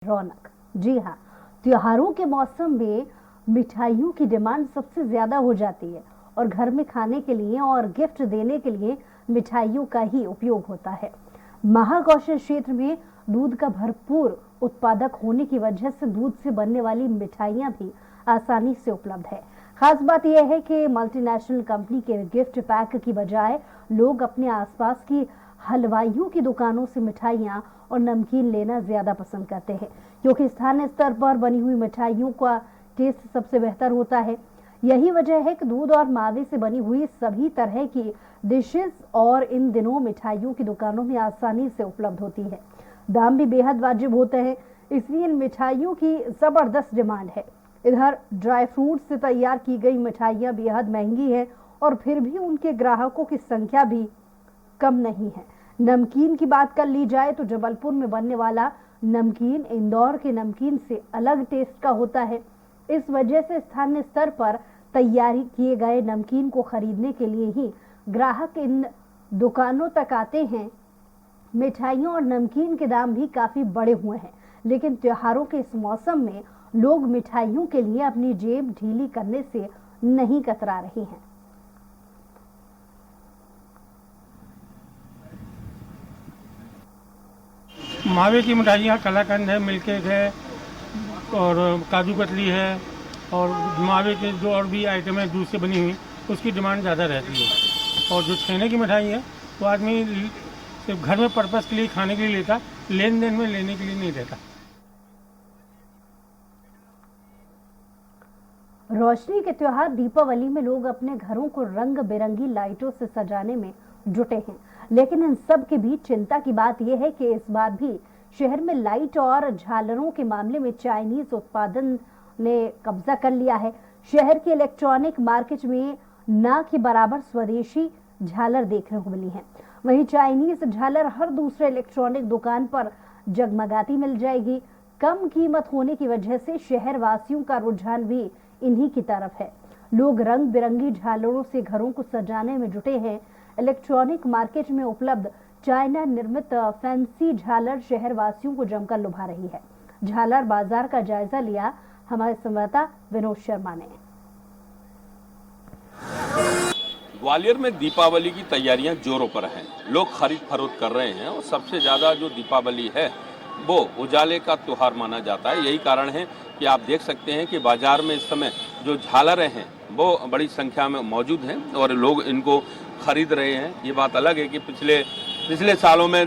रौनक। जी हाँ, त्योहारों के मौसम में मिठाइयों की डिमांड सबसे ज्यादा हो जाती है और घर में खाने के लिए और गिफ्ट देने के लिए मिठाइयों का ही उपयोग होता है। महाकौशल क्षेत्र में दूध का भरपूर उत्पादक होने की वजह से दूध से बनने वाली मिठाइयां भी आसानी से उपलब्ध है। खास बात यह है कि मल्टीनेशनल कंपनी के गिफ्ट पैक की बजाय लोग अपने आसपास की हलवाइयों की दुकानों से मिठाइयां और नमकीन लेना ज्यादा पसंद करते हैं, क्योंकि स्थानीय स्तर पर बनी हुई मिठाइयों का टेस्ट सबसे बेहतर होता है। यही वजह है कि दूध और मावे से बनी हुई सभी तरह की डिशेस और इन दिनों मिठाइयों की दुकानों में आसानी से उपलब्ध होती है। दाम भी बेहद वाजिब होते हैं, इसलिए इन मिठाइयों की जबरदस्त डिमांड है। इधर ड्राई फ्रूट से तैयार की गई मिठाइयां बेहद महंगी है और फिर भी उनके ग्राहकों की संख्या भी कम नहीं है। नमकीन की बात कर ली जाए तो जबलपुर में बनने वाला नमकीन इंदौर के नमकीन से अलग टेस्ट का होता है। इस वजह से स्थानीय स्तर पर तैयारी किए गए नमकीन को खरीदने के लिए ही ग्राहक इन दुकानों तक आते हैं। मिठाइयों और नमकीन के दाम भी काफी बढ़े हुए हैं, लेकिन त्योहारों के इस मौसम में लोग मिठाइयों के लिए अपनी जेब ढीली करने से नहीं कतरा रहे हैं। मावे की मिठाइयाँ कलाकंद है, मिल्क केक है और काजू कतली है और मावे के जो और भी आइटम है दूध से बनी हुई, उसकी डिमांड ज़्यादा रहती है। और जो छेने की मिठाई है वो आदमी सिर्फ घर में पर्पस के लिए खाने के लिए लेता, लेन देन में लेने के लिए नहीं लेता। रोशनी के त्योहार दीपावली में लोग अपने घरों को रंग बिरंगी लाइटों से सजाने में जुटे हैं, लेकिन इन सब के बीच चिंता की बात यह है कि इस बार भी शहर में लाइट और झालरों के मामले में चाइनीज उत्पादन ने कब्जा कर लिया है। शहर के इलेक्ट्रॉनिक मार्केट में ना के बराबर स्वदेशी झालर देखने को मिली है। वहीं चाइनीज झालर हर दूसरे इलेक्ट्रॉनिक दुकान पर जगमगाती मिल जाएगी। कम कीमत होने की वजह से शहर वासियों का रुझान भी इन्हीं की तरफ है। लोग रंग बिरंगी झालरों से घरों को सजाने में जुटे हैं। इलेक्ट्रॉनिक मार्केट में उपलब्ध चाइना निर्मित फैंसी झालर शहर वासियों को जमकर लुभा रही है। झालर बाजार का जायजा लिया हमारे संवाददाता विनोद शर्मा ने। ग्वालियर में दीपावली की तैयारियां जोरों पर हैं। लोग खरीद फरोख्त कर रहे हैं और सबसे ज्यादा जो दीपावली है वो उजाले का त्योहार माना जाता है। यही कारण है कि आप देख सकते हैं कि बाजार में इस समय जो झालरें हैं वो बड़ी संख्या में मौजूद हैं और लोग इनको खरीद रहे हैं। ये बात अलग है कि पिछले सालों में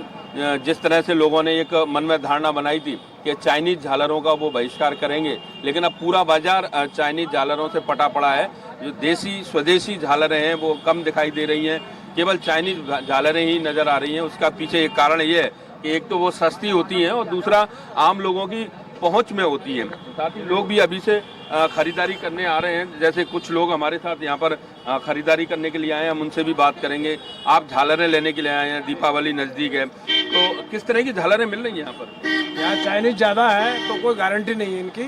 जिस तरह से लोगों ने एक मन में धारणा बनाई थी कि चाइनीज झालरों का वो बहिष्कार करेंगे, लेकिन अब पूरा बाजार चाइनीज झालरों से पटा पड़ा है। जो देसी स्वदेशी झालरें हैं वो कम दिखाई दे रही हैं, केवल चाइनीज झालरें ही नजर आ रही हैं। उसका पीछे एक कारण ये है कि एक तो वो सस्ती होती हैं और दूसरा आम लोगों की पहुंच में होती है। साथ ही लोग भी अभी से खरीदारी करने आ रहे हैं। जैसे कुछ लोग हमारे साथ यहाँ पर खरीदारी करने के लिए आए हैं, हम उनसे भी बात करेंगे। आप झालरें लेने के लिए आए हैं, दीपावली नज़दीक है, तो किस तरह की झालरें मिल रही हैं यहाँ पर? यहाँ चाइनीज ज़्यादा है तो कोई गारंटी नहीं है इनकी,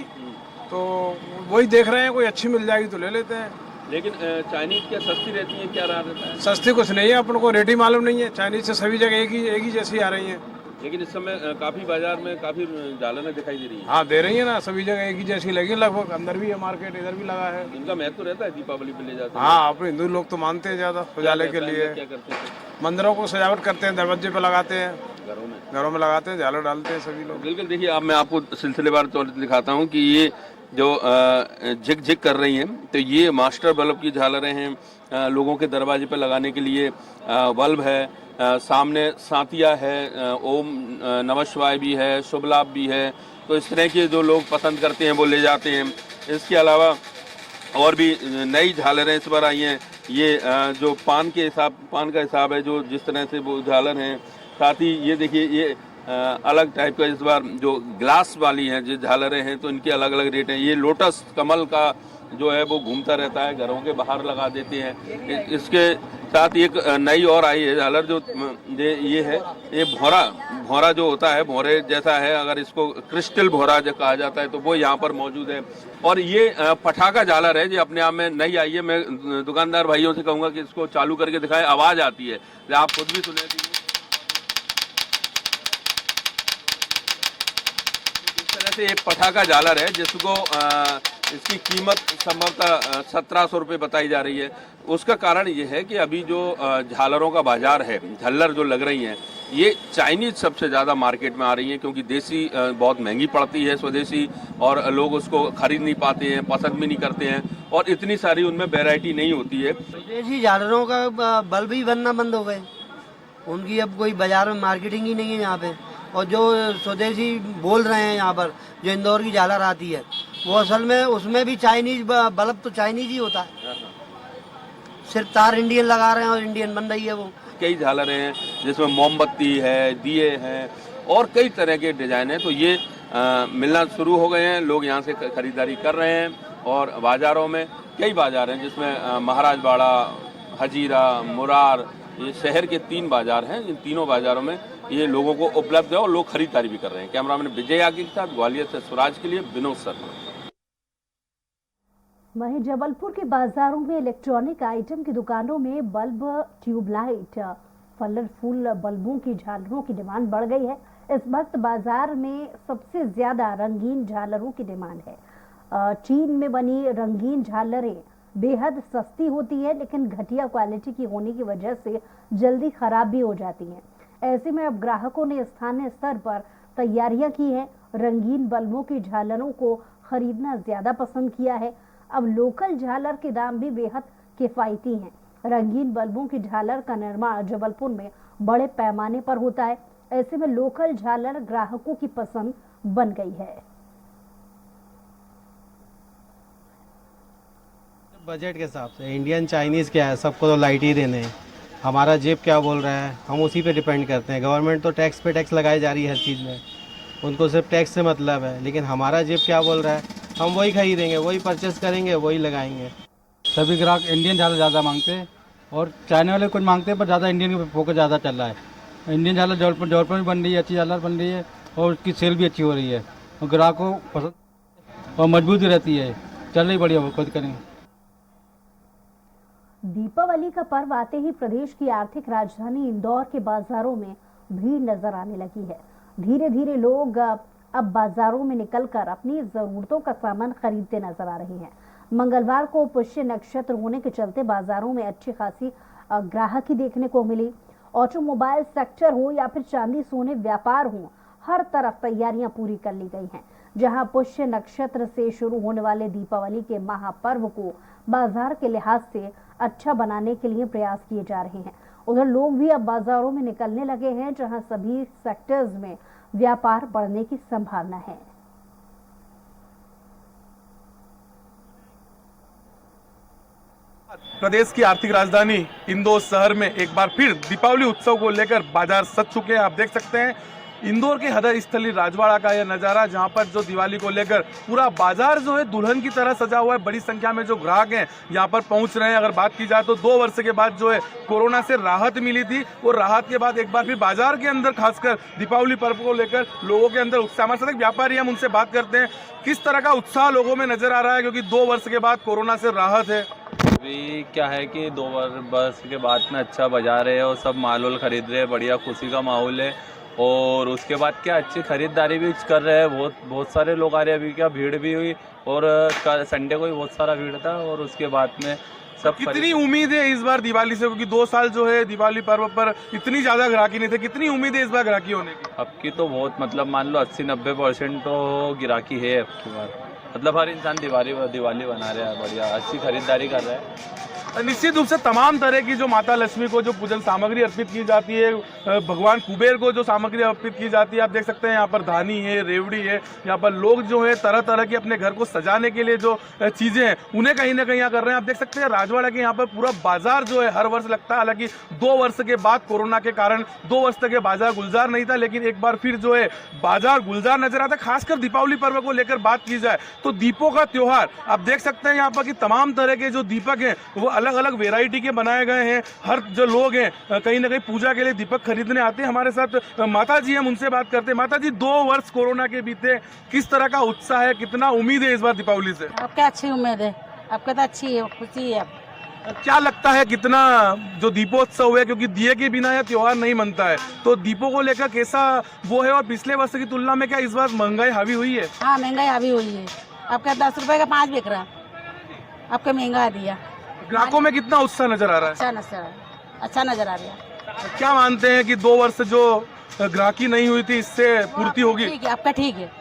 तो वही देख रहे हैं, कोई अच्छी मिल जाएगी तो ले लेते हैं। लेकिन चाइनीज क्या सस्ती रहती है, क्या रहता है? सस्ती कुछ नहीं है, अपन को रेट ही मालूम नहीं है। चाइनीज से सभी जगह एक ही जैसी आ रही हैं। लेकिन इस समय काफी बाजार में काफी झालरें दिखाई दे रही हैं। हाँ, दे रही है ना, सभी जगह एक ही जैसी लगी लगभग। अंदर भी है मार्केट, इधर भी लगा है। इनका महत्व रहता है दीपावली पे ले जाते हैं। हाँ, अपने हिंदू लोग तो मानते हैं ज्यादा उजाले के लिए। क्या करते हैं? मंदिरों को सजावट करते हैं, दरवाजे पे लगाते हैं, घरों में लगाते हैं, झालर डालते हैं सभी लोग। बिल्कुल। देखिए, अब मैं आपको सिलसिलेवार तौर पर दिखाता हूँ कि ये जो झिक झिक कर रही हैं, तो ये मास्टर बल्ब की झालरें हैं। लोगों के दरवाजे पर लगाने के लिए बल्ब है। सामने सातिया है, ओम नमः शिवाय भी है, शुभ लाभ भी है। तो इस तरह के जो लोग पसंद करते हैं वो ले जाते हैं। इसके अलावा और भी नई झालरें इस बार आई हैं। ये जो पान का हिसाब है, जो जिस तरह से वो झालर हैं। साथ ही ये देखिए, ये अलग टाइप का इस बार जो ग्लास वाली हैं जो झालरें हैं, तो इनके अलग अलग रेट हैं। ये लोटस कमल का जो है वो घूमता रहता है, घरों के बाहर लगा देते हैं। इसके साथ एक नई और आई है झालर, जो ये है, ये भौरा जो होता है, भौरे जैसा है, अगर इसको क्रिस्टल भौरा जो कहा जाता है, तो वो यहाँ पर मौजूद है। और ये पटाखा झालर है जो अपने आप में नई आई है। मैं दुकानदार भाइयों से कहूँगा कि इसको चालू करके दिखाएं, आवाज़ आती है, आप खुद भी सुने। जैसे एक पटाखा झालर है जिसको इसकी कीमत संभवतः 1700 रुपये बताई जा रही है। उसका कारण ये है कि अभी जो झालरों का बाजार है, झल्लर जो लग रही हैं, ये चाइनीज सबसे ज़्यादा मार्केट में आ रही हैं, क्योंकि देसी बहुत महंगी पड़ती है स्वदेशी, और लोग उसको खरीद नहीं पाते हैं, पसंद भी नहीं करते हैं, और इतनी सारी उनमें वैरायटी नहीं होती है। विदेशी झालरों का बल्ब ही बनना बंद हो गए, उनकी अब कोई बाजार में मार्केटिंग ही नहीं है यहाँ पे। और जो स्वदेशी बोल रहे हैं यहाँ पर, जो इंदौर की झालर आती है, वो असल में उसमें भी चाइनीज बल्ब तो चाइनीज ही होता है, सिर्फ तार इंडियन लगा रहे हैं और इंडियन बन रही है वो। कई झालरें हैं जिसमें मोमबत्ती है, दिए हैं, और कई तरह के डिजाइन हैं। तो ये मिलना शुरू हो गए हैं, लोग यहाँ से खरीदारी कर रहे हैं। और बाज़ारों में कई बाज़ार हैं जिसमें महाराजवाड़ा, हजीरा, मुरार, ये शहर के 3 बाज़ार हैं। इन तीनों बाज़ारों में ये लोगों को उपलब्ध है और लोग खरीदारी भी कर रहे हैं। कैमरामैन विजय आगे के साथ ग्वालियर से स्वराज के लिए विनोद शर्मा। वहीं जबलपुर के बाजारों में इलेक्ट्रॉनिक आइटम की दुकानों में बल्ब, ट्यूबलाइट, कलरफुल बल्बों की झालरों की डिमांड बढ़ गई है। इस वक्त बाजार में सबसे ज्यादा रंगीन झालरों की डिमांड है। चीन में बनी रंगीन झालरें बेहद सस्ती होती है, लेकिन घटिया क्वालिटी की होने की वजह से जल्दी खराब भी हो जाती हैं। ऐसे में अब ग्राहकों ने स्थानीय स्तर पर तैयारियां की हैं। रंगीन बल्बों की झालरों को खरीदना ज्यादा पसंद किया है। अब लोकल झालर के दाम भी बेहद किफायती हैं। रंगीन बल्बों की झालर का निर्माण जबलपुर में बड़े पैमाने पर होता है। ऐसे में लोकल झालर ग्राहकों की पसंद बन गई है। बजट के हिसाब से इंडियन चाइनीज़ क्या है, सबको तो लाइट ही देने हैं। हमारा जेब क्या बोल रहा है, हम उसी पे डिपेंड करते हैं। गवर्नमेंट तो टैक्स पे टैक्स लगाई जा रही है हर चीज़ में, उनको सिर्फ टैक्स से मतलब है। लेकिन हमारा जेब क्या बोल रहा है, हम वही खरीदेंगे, वही परचेस करेंगे, वही लगाएंगे। सभी ग्राहक इंडियन झालर ज़्यादा मांगते हैं और चाइना वाले कुछ मांगते हैं, पर ज़्यादा इंडियन का फोकस ज़्यादा चल रहा है। इंडियन झालर जबलपुर में बन रही है, अच्छी झालर बन रही है और उसकी सेल भी अच्छी हो रही है और ग्राहकों को पसंद और मजबूत भी रहती है, चल रही बढ़िया, खुद करेंगे। दीपावली का पर्व आते ही प्रदेश की आर्थिक राजधानी इंदौर के बाजारों में भीड़ नजर आने लगी है। धीरे धीरे लोग अब बाजारों में निकलकर अपनी जरूरतों का सामान खरीदते नजर आ रहे हैं। मंगलवार को पुष्य नक्षत्र होने के चलते बाजारों में अच्छी खासी ग्राहकी देखने को मिली। ऑटोमोबाइल सेक्टर हो या फिर चांदी सोने व्यापार हो, हर तरफ तैयारियां पूरी कर ली गई हैं। जहां पुष्य नक्षत्र से शुरू होने वाले दीपावली के महापर्व को बाजार के लिहाज से अच्छा बनाने के लिए प्रयास किए जा रहे हैं। उधर लोग भी अब बाजारों में निकलने लगे हैं, जहां सभी सेक्टर्स में व्यापार बढ़ने की संभावना है। प्रदेश की आर्थिक राजधानी इंदौर शहर में एक बार फिर दीपावली उत्सव को लेकर बाजार सज चुके हैं। आप देख सकते हैं इंदौर के हदर स्थली राजवाड़ा का यह नज़ारा, जहां पर जो दिवाली को लेकर पूरा बाजार जो है दुल्हन की तरह सजा हुआ है। बड़ी संख्या में जो ग्राहक हैं यहां पर पहुंच रहे हैं। अगर बात की जाए तो 2 वर्ष के बाद जो है कोरोना से राहत मिली थी, और राहत के बाद एक बार फिर बाजार के अंदर खासकर दीपावली पर्व को लेकर लोगों के अंदर उत्साह। हमारे साथ एक व्यापारी, हम उनसे बात करते हैं किस तरह का उत्साह लोगों में नजर आ रहा है, क्योंकि 2 वर्ष के बाद कोरोना से राहत है। अभी क्या है कि 2 वर्ष के बाद में अच्छा बाजार है और सब माल वाल खरीद रहे हैं, बढ़िया खुशी का माहौल है। और उसके बाद क्या अच्छी खरीदारी भी कर रहे हैं, बहुत सारे लोग आ रहे हैं। अभी क्या भीड़ भी हुई, और संडे को भी बहुत सारा भीड़ था। और उसके बाद में सब कितनी उम्मीद है इस बार दिवाली से, क्योंकि 2 साल जो है दिवाली पर्व पर इतनी ज्यादा ग्राहकी नहीं थे, कितनी उम्मीद है इस बार ग्राहकी होने की? अब की तो बहुत मतलब मान लो 80-90% तो गिराकी है अब की बार। मतलब हर इंसान दिवाली बना रहा है, बढ़िया अच्छी खरीदारी कर रहा है। निश्चित रूप से तमाम तरह की जो माता लक्ष्मी को जो पूजन सामग्री अर्पित की जाती है, भगवान कुबेर को जो सामग्री अर्पित की जाती है, आप देख सकते हैं यहाँ पर धानी है, रेवड़ी है। यहाँ पर लोग जो है तरह तरह की अपने घर को सजाने के लिए जो चीजें हैं उन्हें कहीं ना कहीं यहाँ कर रहे हैं। आप देख सकते हैं राजवाड़ा के यहाँ पर पूरा बाजार जो है हर वर्ष लगता है। हालांकि 2 वर्ष के बाद कोरोना के कारण 2 वर्ष तक ये बाजार गुलजार नहीं था, लेकिन एक बार फिर जो है बाजार गुलजार नजर आता है। खासकर दीपावली पर्व को लेकर बात की जाए तो दीपों का त्योहार, आप देख सकते हैं यहाँ पर कि तमाम तरह के जो दीपक हैं वो अलग अलग वेराइटी के बनाए गए हैं। हर जो लोग हैं कहीं ना कहीं पूजा के लिए दीपक खरीदने आते हैं। हमारे साथ माता जी, हम उनसे बात करते हैं। माता जी, 2 वर्ष कोरोना के बीते, किस तरह का उत्साह है, कितना उम्मीद है इस बार दीपावली से? अब क्या अच्छी उम्मीद है, अब क्या अच्छी है, खुशी है। क्या लगता है कितना जो दीपोत्सव है, क्योंकि दिए के बिना यह त्योहार नहीं मनता है, तो दीपों को लेकर कैसा वो है और पिछले वर्ष की तुलना में क्या इस बार महंगाई हावी हुई है? हाँ, महंगाई हावी हुई है। आपका 10 रुपए का 5 बिक रहा, आपका महंगा दिया। ग्राहकों में कितना उत्साह नजर आ रहा है? अच्छा नजर आ रहा है। क्या मानते हैं कि 2 वर्ष जो ग्राहकी नहीं हुई थी इससे पूर्ति होगी? ठीक है, आपका ठीक है,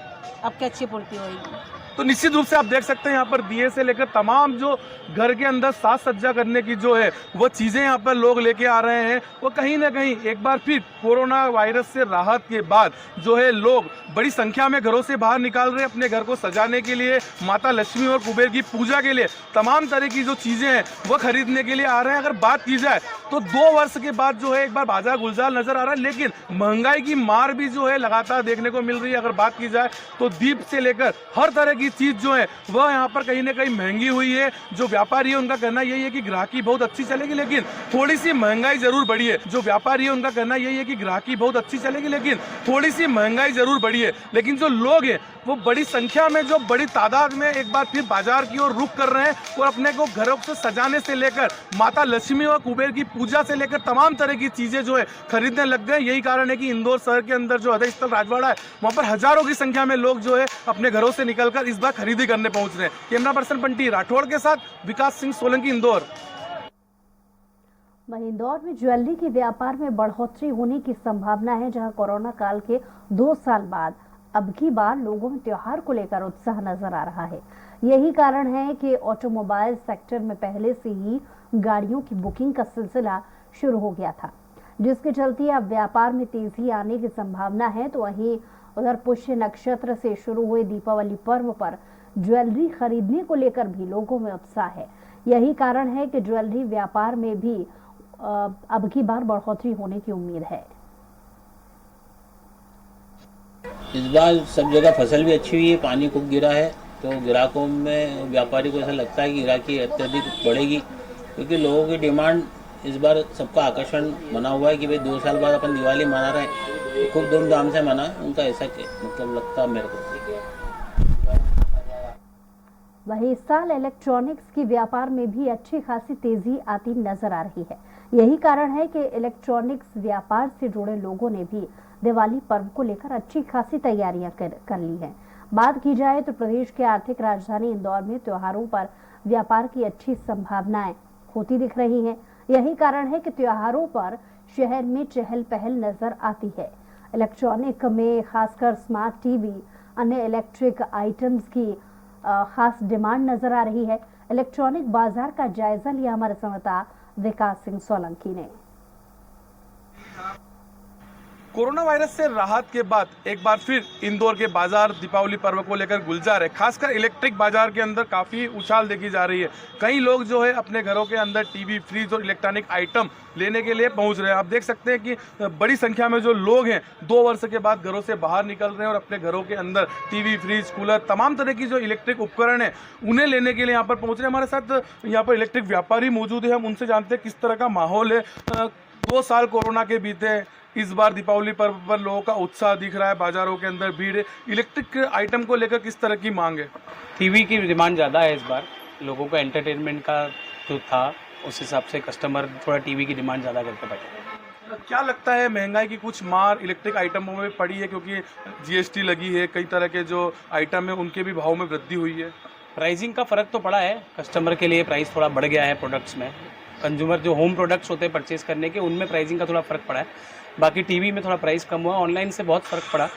आपकी अच्छी पूर्ति होगी। तो निश्चित रूप से आप देख सकते हैं यहाँ पर दिए से लेकर तमाम जो घर के अंदर साज सज्जा करने की जो है वो चीजें यहाँ पर लोग लेके आ रहे हैं। वो कहीं ना कहीं एक बार फिर कोरोना वायरस से राहत के बाद जो है लोग बड़ी संख्या में घरों से बाहर निकाल रहे हैं अपने घर को सजाने के लिए, माता लक्ष्मी और कुबेर की पूजा के लिए तमाम तरह की जो चीजें हैं वो खरीदने के लिए आ रहे हैं। अगर बात की जाए तो 2 वर्ष के बाद जो है एक बार बाजार गुलजार नजर आ रहा है, लेकिन महंगाई की मार भी जो है लगातार देखने को मिल रही है। अगर बात की जाए तो दीप से लेकर हर तरह की चीज जो है वह यहाँ पर कहीं ना कहीं महंगी हुई है। जो व्यापारी है उनका कहना यही है कि ग्राहकी बहुत अच्छी चलेगी, लेकिन थोड़ी सी महंगाई जरूर बढ़ी है। जो व्यापारी है उनका कहना यही है कि ग्राहकी बहुत अच्छी चलेगी, लेकिन थोड़ी सी महंगाई जरूर बढ़ी है। लेकिन जो लोग हैं वो बड़ी संख्या में, जो बड़ी तादाद में एक बार फिर बाजार की ओर रुख कर रहे हैं और अपने को घरों से सजाने से लेकर माता लक्ष्मी और कुबेर की पूजा से लेकर तमाम तरह की चीजें जो है खरीदने लग गए। यही कारण है कि इंदौर शहर के अंदर जो अधय स्थल राजवाड़ा है वहां पर हजारों की संख्या में लोग जो है अपने घरों से निकलकर इस बार खरीदी करने पहुंच रहे हैं। कैमरा पर्सन बंटी राठौड़ के साथ विकास सिंह सोलंकी, इंदौर। वहीं इंदौर में ज्वेलरी के व्यापार में बढ़ोतरी होने की संभावना है, जहां कोरोना काल के 2 साल बाद अब की बार लोगों में त्योहार को लेकर उत्साह नजर आ रहा है। यही कारण है कि ऑटोमोबाइल सेक्टर में पहले से ही गाड़ियों की बुकिंग का सिलसिला शुरू हो गया था, जिसके चलते अब व्यापार में तेजी आने की संभावना है। तो वहीं उधर पुष्य नक्षत्र से शुरू हुए दीपावली पर्व पर ज्वेलरी खरीदने को लेकर भी लोगों में उत्साह है। यही कारण है कि ज्वेलरी व्यापार में भी अब की बार बढ़ोतरी होने की उम्मीद है। इस बार सब जगह फसल भी अच्छी हुई है, पानी खूब गिरा है, तो ग्राहकों में, व्यापारी को ऐसा लगता है कि ग्राहकी अत्यधिक बढ़ेगी, क्योंकि लोगों की डिमांड इस बार सबका आकर्षण बना हुआ है कि भाई 2 साल बाद अपन दिवाली मना रहे हैं, तो खूब धूमधाम से मना, उनका ऐसा मतलब लगता है मेरे को। वहीं इस साल इलेक्ट्रॉनिक्स की व्यापार में भी अच्छी खासी तेजी आती नजर आ रही है। यही कारण है कि इलेक्ट्रॉनिक्स व्यापार से जुड़े लोगों ने भी दिवाली पर्व को लेकर अच्छी खासी तैयारियां कर ली हैं। बात की जाए तो प्रदेश के आर्थिक राजधानी इंदौर में त्योहारों पर व्यापार की अच्छी संभावनाएं होती दिख रही हैं। यही कारण है कि त्योहारों पर शहर में चहल पहल नजर आती है। इलेक्ट्रॉनिक में खासकर स्मार्ट टीवी, अन्य इलेक्ट्रिक आइटम्स की खास डिमांड नजर आ रही है। इलेक्ट्रॉनिक बाजार का जायजा लिया हमारे संवाददाता विकास सिंह सोलंकी ने। कोरोना वायरस से राहत के बाद एक बार फिर इंदौर के बाजार दीपावली पर्व को लेकर गुलजार है। खासकर इलेक्ट्रिक बाजार के अंदर काफ़ी उछाल देखी जा रही है। कई लोग जो है अपने घरों के अंदर टीवी, फ्रिज और इलेक्ट्रॉनिक आइटम लेने के लिए पहुंच रहे हैं। आप देख सकते हैं कि बड़ी संख्या में जो लोग हैं 2 वर्ष के बाद घरों से बाहर निकल रहे हैं और अपने घरों के अंदर टीवी, फ्रिज, कूलर, तमाम तरह की जो इलेक्ट्रिक उपकरण है उन्हें लेने के लिए यहाँ पर पहुँच रहे हैं। हमारे साथ यहाँ पर इलेक्ट्रिक व्यापारी मौजूद है, हम उनसे जानते हैं किस तरह का माहौल है। 2 साल कोरोना के बीते, इस बार दीपावली पर्व पर लोगों का उत्साह दिख रहा है, बाजारों के अंदर भीड़ है। इलेक्ट्रिक आइटम को लेकर किस तरह की मांग है? टीवी की डिमांड ज़्यादा है इस बार, लोगों को एंटरटेनमेंट का जो था उस हिसाब से कस्टमर थोड़ा टीवी की डिमांड ज़्यादा करके बैठे। क्या लगता है महंगाई की कुछ मार इलेक्ट्रिक आइटमों में पड़ी है, क्योंकि जीएसटी लगी है, कई तरह के जो आइटम है उनके भी भाव में वृद्धि हुई है? प्राइसिंग का फ़र्क तो पड़ा है, कस्टमर के लिए प्राइस थोड़ा बढ़ गया है प्रोडक्ट्स में। कंज्यूमर जो होम प्रोडक्ट्स होते हैं परचेज करने के, उनमें प्राइसिंग का थोड़ा फ़र्क पड़ा है। बाकी टीवी में थोड़ा प्राइस कम हुआ, ऑनलाइन से बहुत फ़र्क पड़ा।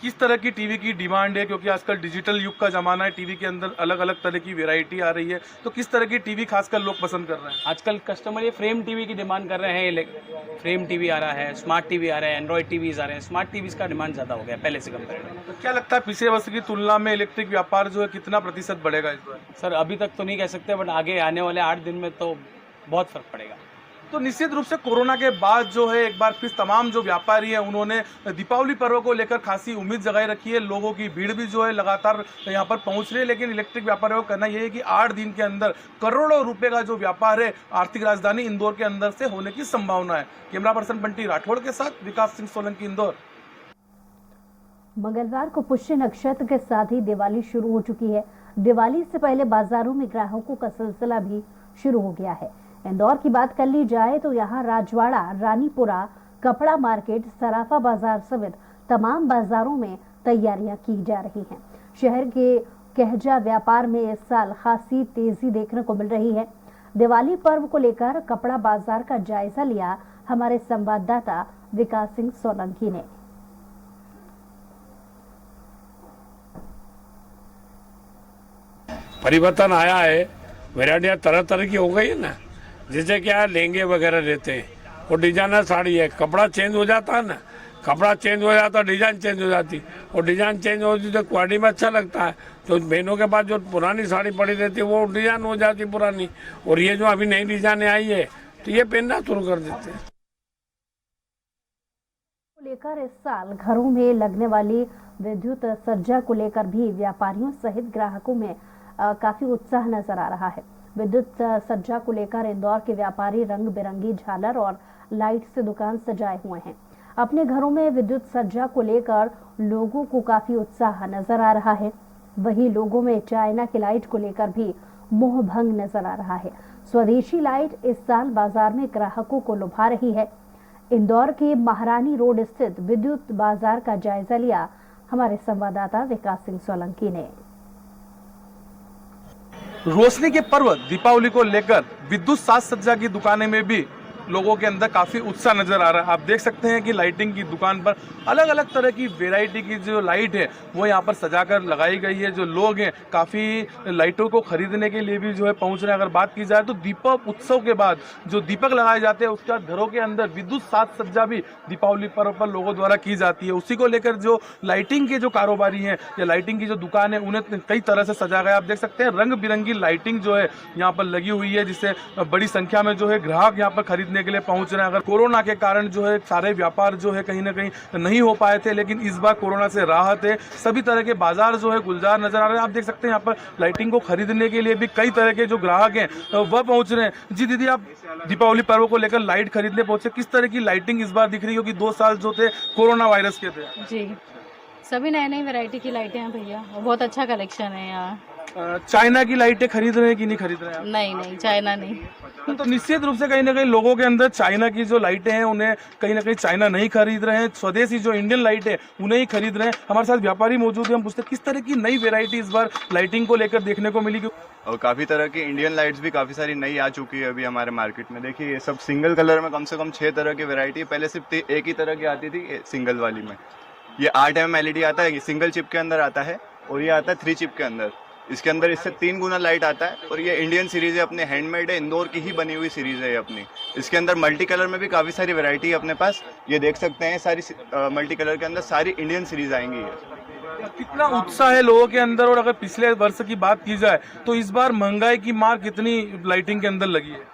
किस तरह की टीवी की डिमांड है, क्योंकि आजकल डिजिटल युग का ज़माना है, टीवी के अंदर अलग अलग तरह की वैरायटी आ रही है, तो किस तरह की टीवी खासकर लोग पसंद कर रहे हैं? आजकल कस्टमर ये फ्रेम टीवी की डिमांड कर रहे हैं। फ्रेम टीवी आ रहा है, स्मार्ट टीवी आ रहे हैं, एंड्रॉयड टीवीज आ रहे हैं। स्मार्ट टीवीज का डिमांड ज़्यादा हो गया पहले से कंपेयर में। तो क्या लगता है पिछले वर्ष की तुलना में इलेक्ट्रिक व्यापार जो है कितना प्रतिशत बढ़ेगा इस बार? सर अभी तक तो नहीं कह सकते, बट आगे आने वाले 8 दिन में तो बहुत फ़र्क पड़ेगा। तो निश्चित रूप से कोरोना के बाद जो है एक बार फिर तमाम जो व्यापारी हैं उन्होंने दीपावली पर्व को लेकर खासी उम्मीद जगाई रखी है। लोगों की भीड़ भी जो है लगातार यहाँ पर पहुँच रही है, लेकिन इलेक्ट्रिक व्यापारियों को कहना यह है कि 8 दिन के अंदर करोड़ों रुपए का जो व्यापार है आर्थिक राजधानी इंदौर के अंदर से होने की संभावना है। कैमरा पर्सन बंटी राठौड़ के साथ विकास सिंह सोलंकी, इंदौर। मंगलवार को पुष्य नक्षत्र के साथ ही दिवाली शुरू हो चुकी है। दिवाली से पहले बाजारों में ग्राहकों का सिलसिला भी शुरू हो गया है। इंदौर की बात कर ली जाए तो यहाँ राजवाड़ा, रानीपुरा, कपड़ा मार्केट, सराफा बाजार समेत तमाम बाजारों में तैयारियां की जा रही हैं। शहर के कहजा व्यापार में इस साल खासी तेजी देखने को मिल रही है। दिवाली पर्व को लेकर कपड़ा बाजार का जायजा लिया हमारे संवाददाता विकास सिंह सोलंकी ने। परिवर्तन आया है, वैरायटियाँ तरह तरह की हो गई है ना। जैसे क्या लहंगे वगैरह रहते हैं, वो डिजाइनर साड़ी है, कपड़ा चेंज हो जाता है ना, कपड़ा चेंज हो जाता, डिजाइन चेंज हो जाती, और डिजाइन चेंज होती तो क्वालिटी में अच्छा लगता है। तो बहनों के पास जो पुरानी साड़ी पड़ी रहती है वो डिजाइन हो जाती पुरानी, और ये जो अभी नई डिजाइन आई है तो ये पहनना शुरू कर देते हैं। लेकर इस साल घरों में लगने वाली विद्युत सज्जा को लेकर भी व्यापारियों सहित ग्राहकों में काफी उत्साह नजर आ रहा है। विद्युत सज्जा को लेकर इंदौर के व्यापारी रंग बिरंगी झालर और लाइट से दुकान सजाए हुए हैं। अपने घरों में विद्युत सज्जा को लेकर लोगों को काफी उत्साह नजर आ रहा है। वहीं लोगों में चाइना की लाइट को लेकर भी मोह भंग नजर आ रहा है। स्वदेशी लाइट इस साल बाजार में ग्राहकों को लुभा रही है। इंदौर के महारानी रोड स्थित विद्युत बाजार का जायजा लिया हमारे संवाददाता विकास सिंह सोलंकी ने। रोशनी के पर्व दीपावली को लेकर विद्युत साज सज्जा की दुकानें में भी लोगों के अंदर काफी उत्साह नजर आ रहा है। आप देख सकते हैं कि लाइटिंग की दुकान पर अलग अलग तरह की वैरायटी की जो लाइट है वो यहाँ पर सजाकर लगाई गई है। जो लोग हैं काफी लाइटों को खरीदने के लिए भी जो है पहुंच रहे हैं। अगर बात की जाए तो दीपक उत्सव के बाद जो दीपक लगाए जाते हैं उसके बाद घरों के अंदर विद्युत साज सज्जा भी दीपावली पर्व पर लोगों द्वारा की जाती है। उसी को लेकर जो लाइटिंग के जो कारोबारी हैं या लाइटिंग की जो दुकान है उन्हें कई तरह से सजा गया। आप देख सकते हैं रंग बिरंगी लाइटिंग जो है यहाँ पर लगी हुई है, जिससे बड़ी संख्या में जो है ग्राहक यहाँ पर खरीदने के लिए पहुंच रहे हैं। अगर कोरोना के कारण जो है सारे व्यापार जो है कहीं ना कहीं नहीं हो पाए थे, लेकिन इस बार कोरोना से राहत है। सभी तरह के बाजार जो है गुलजार नजर आ रहे हैं। आप देख सकते हैं यहाँ पर लाइटिंग को खरीदने के लिए भी कई तरह के जो ग्राहक हैं वह पहुंच रहे हैं। जी दीदी, आप दीपावली पर्व को लेकर लाइट खरीदने पहुंचे, किस तरह की लाइटिंग इस बार दिख रही है? क्योंकि 2 साल जो थे कोरोना वायरस के थे। जी, सभी नई नई वैरायटी की लाइटें हैं भैया, बहुत अच्छा कलेक्शन है यहाँ। चाइना की लाइटें खरीद रहे हैं कि नहीं खरीद रहे हैं? नहीं, चाइना नहीं। तो निश्चित रूप से कहीं ना कहीं लोगों के अंदर चाइना की जो लाइटें हैं उन्हें कहीं ना कहीं चाइना नहीं खरीद रहे हैं, स्वदेशी जो इंडियन लाइट है उन्हें ही खरीद रहे हैं। हमारे साथ व्यापारी मौजूद है, हम पूछते हैं किस तरह की नई वेरायटी इस बार लाइटिंग को लेकर देखने को मिली। और काफ़ी तरह की इंडियन लाइट्स भी काफ़ी सारी नई आ चुकी है अभी हमारे मार्केट में। देखिए ये सब सिंगल कलर में कम से कम 6 तरह की वेरायटी है। पहले सिर्फ एक ही तरह की आती थी सिंगल वाली में। ये 8 mm LED आता है, सिंगल चिप के अंदर आता है, और ये आता है 3 चिप के अंदर। इसके अंदर इससे 3 गुना लाइट आता है, और ये इंडियन सीरीज है, अपने हैंडमेड है, इंदौर की ही बनी हुई सीरीज है अपनी। इसके अंदर मल्टी कलर में भी काफ़ी सारी वैरायटी है अपने पास। ये देख सकते हैं सारी मल्टी कलर के अंदर सारी इंडियन सीरीज आएंगी। ये कितना उत्साह है लोगों के अंदर। और अगर पिछले वर्ष की बात की जाए तो इस बार महंगाई की मार कितनी लाइटिंग के अंदर लगी है?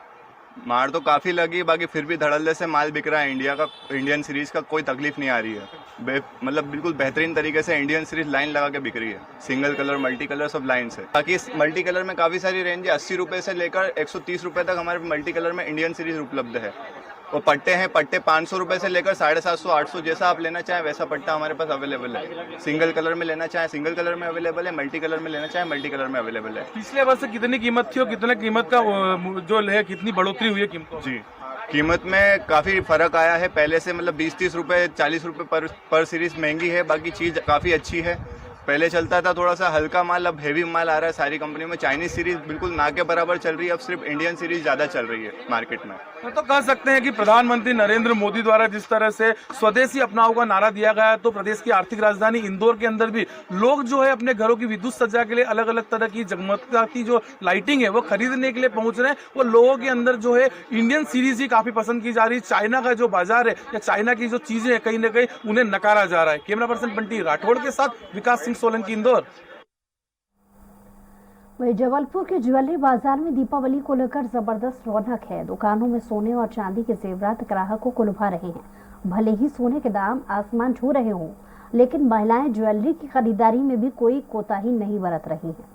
मार तो काफ़ी लगी, बाकी फिर भी धड़ल्ले से माल बिक रहा है इंडिया का। इंडियन सीरीज का कोई तकलीफ नहीं आ रही है। मतलब बिल्कुल बेहतरीन तरीके से इंडियन सीरीज लाइन लगा के बिक रही है। सिंगल कलर, मल्टी कलर सब लाइन से। बाकी इस मल्टी कलर में काफ़ी सारी रेंज है। 80 रुपये से लेकर 130 रुपये तक हमारे मल्टी कलर में इंडियन सीरीज उपलब्ध है। वो पट्टे हैं, पट्टे 500 रुपये से लेकर 750, 800 जैसा आप लेना चाहें वैसा पट्टा हमारे पास अवेलेबल है। सिंगल कलर में लेना चाहें सिंगल कलर में अवेलेबल है, मल्टी कलर में लेना चाहें मल्टी कलर में अवेलेबल है। पिछले वर्ष कितनी कीमत थी और कितने कीमत का जो है कितनी बढ़ोतरी हुई है कीमत? जी, कीमत में काफ़ी फ़र्क आया है पहले से। मतलब 20-30 रुपये, 40 रुपये पर सीरीज महंगी है, बाकी चीज़ काफ़ी अच्छी है। पहले चलता था थोड़ा सा हल्का माल, अब हेवी माल आ रहा है सारी कंपनियों में। चाइनीज सीरीज बिल्कुल ना के बराबर चल रही है, अब सिर्फ इंडियन सीरीज ज़्यादा चल रही है मार्केट में। तो कह सकते हैं कि प्रधानमंत्री नरेंद्र मोदी द्वारा जिस तरह से स्वदेशी अपनाओ का नारा दिया गया है, तो प्रदेश की आर्थिक राजधानी इंदौर के अंदर भी लोग जो है अपने घरों की विद्युत सज्जा के लिए अलग अलग तरह की जगमगाती जो लाइटिंग है वो खरीदने के लिए पहुंच रहे हैं। वो लोगों के अंदर जो है इंडियन सीरीज ही काफी पसंद की जा रही है। चाइना का जो बाजार है या चाइना की जो चीजें है कहीं ना कहीं उन्हें नकारा जा रहा है। कैमरा पर्सन बंटी राठौड़ के साथ विकास सिंह सोलंकी, इंदौर। वही जबलपुर के ज्वेलरी बाजार में दीपावली को लेकर जबरदस्त रौनक है। दुकानों में सोने और चांदी के जेवरात ग्राहकों को लुभा रहे हैं। भले ही सोने के दाम आसमान छू रहे हों, लेकिन महिलाएं ज्वेलरी की खरीदारी में भी कोई कोताही नहीं बरत रही हैं।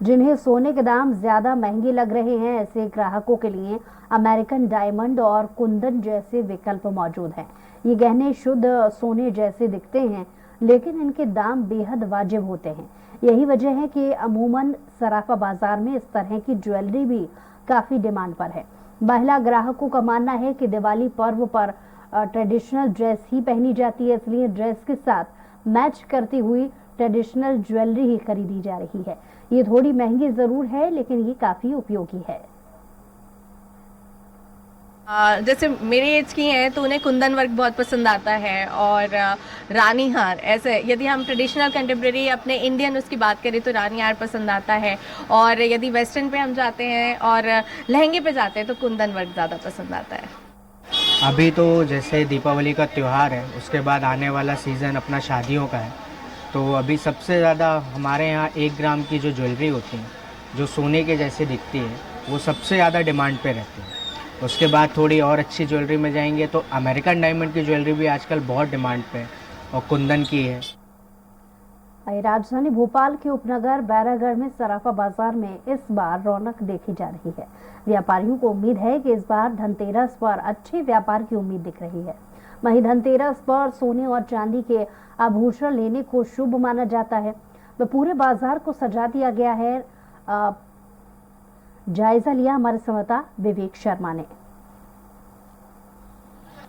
जिन्हें सोने के दाम ज्यादा महंगे लग रहे हैं, ऐसे ग्राहकों के लिए अमेरिकन डायमंड और कुंदन जैसे विकल्प मौजूद हैं। ये गहने शुद्ध सोने जैसे दिखते हैं, लेकिन इनके दाम बेहद वाजिब होते हैं। यही वजह है कि अमूमन सराफा बाजार में इस तरह की ज्वेलरी भी काफी डिमांड पर है। महिला ग्राहकों का मानना है कि दिवाली पर्व पर ट्रेडिशनल ड्रेस ही पहनी जाती है, इसलिए ड्रेस के साथ मैच करती हुई ट्रेडिशनल ज्वेलरी ही खरीदी जा रही है। ये थोड़ी महंगी जरूर है, लेकिन ये काफी उपयोगी है। जैसे मेरी एज की हैं तो उन्हें कुंदन वर्क बहुत पसंद आता है और रानी हार, ऐसे यदि हम ट्रेडिशनल कंटेम्प्रेरी अपने इंडियन उसकी बात करें तो रानी हार पसंद आता है, और यदि वेस्टर्न पे हम जाते हैं और लहंगे पे जाते हैं तो कुंदन वर्क ज़्यादा पसंद आता है। अभी तो जैसे दीपावली का त्यौहार है, उसके बाद आने वाला सीज़न अपना शादियों का है, तो अभी सबसे ज़्यादा हमारे यहाँ 1 ग्राम की जो ज्वेलरी होती है, जो सोने के जैसे दिखती है, वो सबसे ज़्यादा डिमांड पे रहती है। उसके बाद थोड़ी और अच्छी ज्वेलरी में जाएंगे तो अमेरिकन डायमंड की ज्वेलरी भी आजकल बहुत डिमांड पे है और कुंदन की है। राजधानी भोपाल के उपनगर बैरागढ़ में सराफा बाजार में इस बार रौनक देखी जा रही है। व्यापारियों को उम्मीद है कि इस बार धनतेरस पर अच्छे व्यापार की उम्मीद दिख रही है। वहीं धनतेरस पर सोने और चांदी के आभूषण लेने को शुभ माना जाता है। तो पूरे बाजार को सजा दिया गया है। जायजा लिया हमारे संवाददाता विवेक शर्मा ने।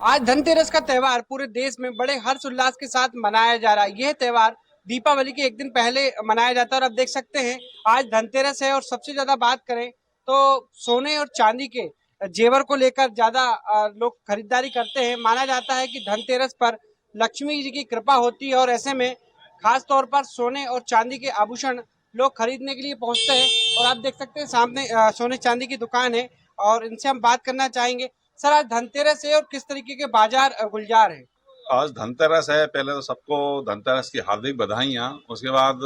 आज धनतेरस का त्योहार पूरे देश में बड़े हर्ष उल्लास के साथ मनाया जा रहा है। यह त्योहार दीपावली के एक दिन पहले मनाया जाता है और आप देख सकते हैं आज धनतेरस है और सबसे ज्यादा बात करें तो सोने और चांदी के जेवर को लेकर ज्यादा लोग खरीदारी करते हैं। माना जाता है कि धनतेरस पर लक्ष्मी जी की कृपा होती है और ऐसे में खास तौर पर सोने और चांदी के आभूषण लोग खरीदने के लिए पहुंचते हैं। और आप देख सकते हैं सामने सोने चांदी की दुकान है और इनसे हम बात करना चाहेंगे। सर, आज धनतेरस है और किस तरीके के बाजार गुलजार है? आज धनतेरस है। पहले तो सबको धनतेरस की हार्दिक बधाइयाँ। उसके बाद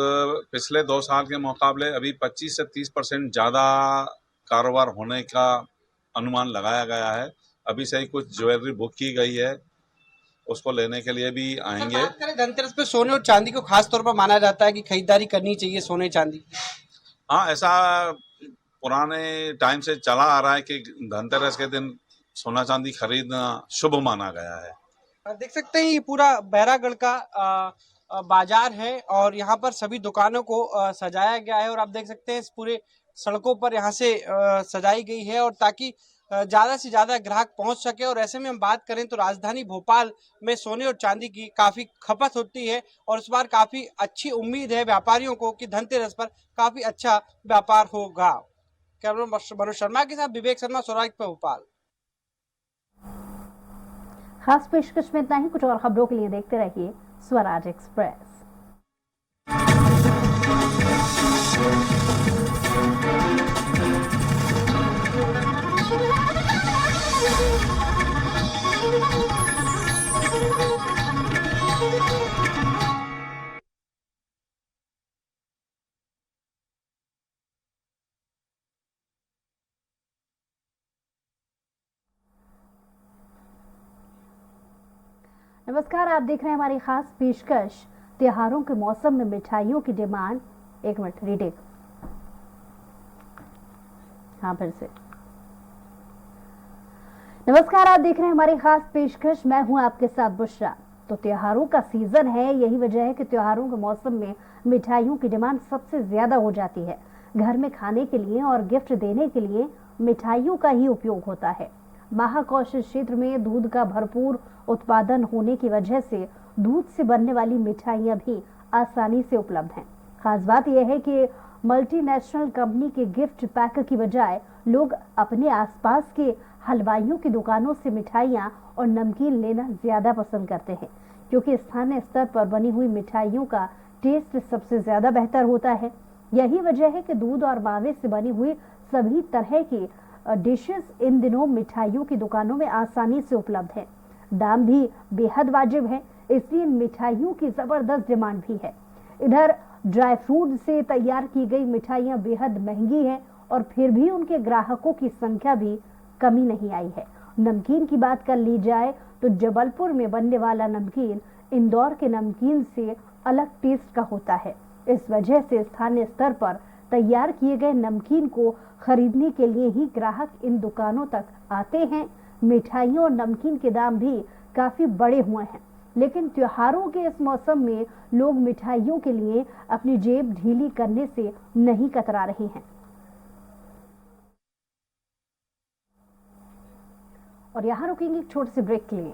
पिछले 2 साल के मुकाबले अभी 25 से 30% ज़्यादा कारोबार होने का अनुमान लगाया गया है। अभी से ही कुछ ज्वेलरी बुक की गई है, उसको लेने के लिए भी आएंगे। बात करें धनतेरस पे सोने और चांदी को खास तौर पर माना जाता है कि खरीदारी करनी चाहिए सोने चांदी। हाँ, ऐसा पुराने टाइम से चला आ रहा है कि धनतेरस के दिन सोना चांदी खरीदना शुभ माना गया है। देख सकते हैं ये पूरा बैरागढ़ का बाजार है और यहाँ पर सभी दुकानों को सजाया गया है और आप देख सकते हैं इस पूरे सड़कों पर यहाँ से सजाई गई है और ताकि ज्यादा से ज्यादा ग्राहक पहुंच सके। और ऐसे में हम बात करें तो राजधानी भोपाल में सोने और चांदी की काफी खपत होती है और इस बार काफी अच्छी उम्मीद है व्यापारियों को कि धनतेरस पर काफी अच्छा व्यापार होगा। कैमरा मनोज शर्मा के साथ विवेक शर्मा, स्वराज पे भोपाल। खास पेशकश में इतना ही। कुछ और खबरों के लिए देखते रहिए स्वराज एक्सप्रेस। नमस्कार, आप देख रहे हैं हमारी खास पेशकश त्योहारों के मौसम में मिठाइयों की डिमांड। एक मिनट, रीटेक। हाँ, फिर से नमस्कार, आप देख रहे हैं हमारी खास पेशकश। मैं हूं आपके साथ बुशरा। तो त्योहारों का सीजन है, यही वजह है कि त्योहारों के मौसम में मिठाइयों की डिमांड सबसे ज्यादा हो जाती है। घर में खाने के लिए और गिफ्ट देने के लिए मिठाइयों का ही उपयोग होता है। महाकौशल क्षेत्र में दूध का भरपूर उत्पादन होने की वजह से दूध से बनने वाली मिठाइयां भी आसानी से उपलब्ध हैं। खास बात यह है कि मल्टीनेशनल कंपनी के गिफ्ट पैक की बजाय लोग अपने आसपास के हलवाइयों की दुकानों से मिठाइयां और नमकीन लेना ज्यादा पसंद करते हैं, क्योंकि स्थानीय स्तर पर बनी हुई मिठाइयों का टेस्ट सबसे ज्यादा बेहतर होता है। यही वजह है कि दूध और मावे से बनी हुई सभी तरह की डिशेस इन दिनों मिठाइयों की दुकानों में आसानी से उपलब्ध है। दाम भी बेहद वाजिब है, इसलिए इन मिठाइयों की जबरदस्त डिमांड भी है। इधर ड्राई फ्रूट से तैयार की गई मिठाइयां बेहद महंगी है और फिर भी उनके ग्राहकों की संख्या भी कमी नहीं आई है। नमकीन की बात कर ली जाए तो जबलपुर में बनने वाला नमकीन इंदौर के नमकीन से अलग टेस्ट का होता है। इस वजह से स्थानीय स्तर पर तैयार किए गए नमकीन को खरीदने के लिए ही ग्राहक इन दुकानों तक आते हैं। मिठाइयों और नमकीन के दाम भी काफी बढ़े हुए हैं। लेकिन त्योहारों के इस मौसम में लोग मिठाइयों के लिए अपनी जेब ढीली करने से नहीं कतरा रहे हैं। और यहाँ रुकेंगे एक छोटे से ब्रेक के लिए।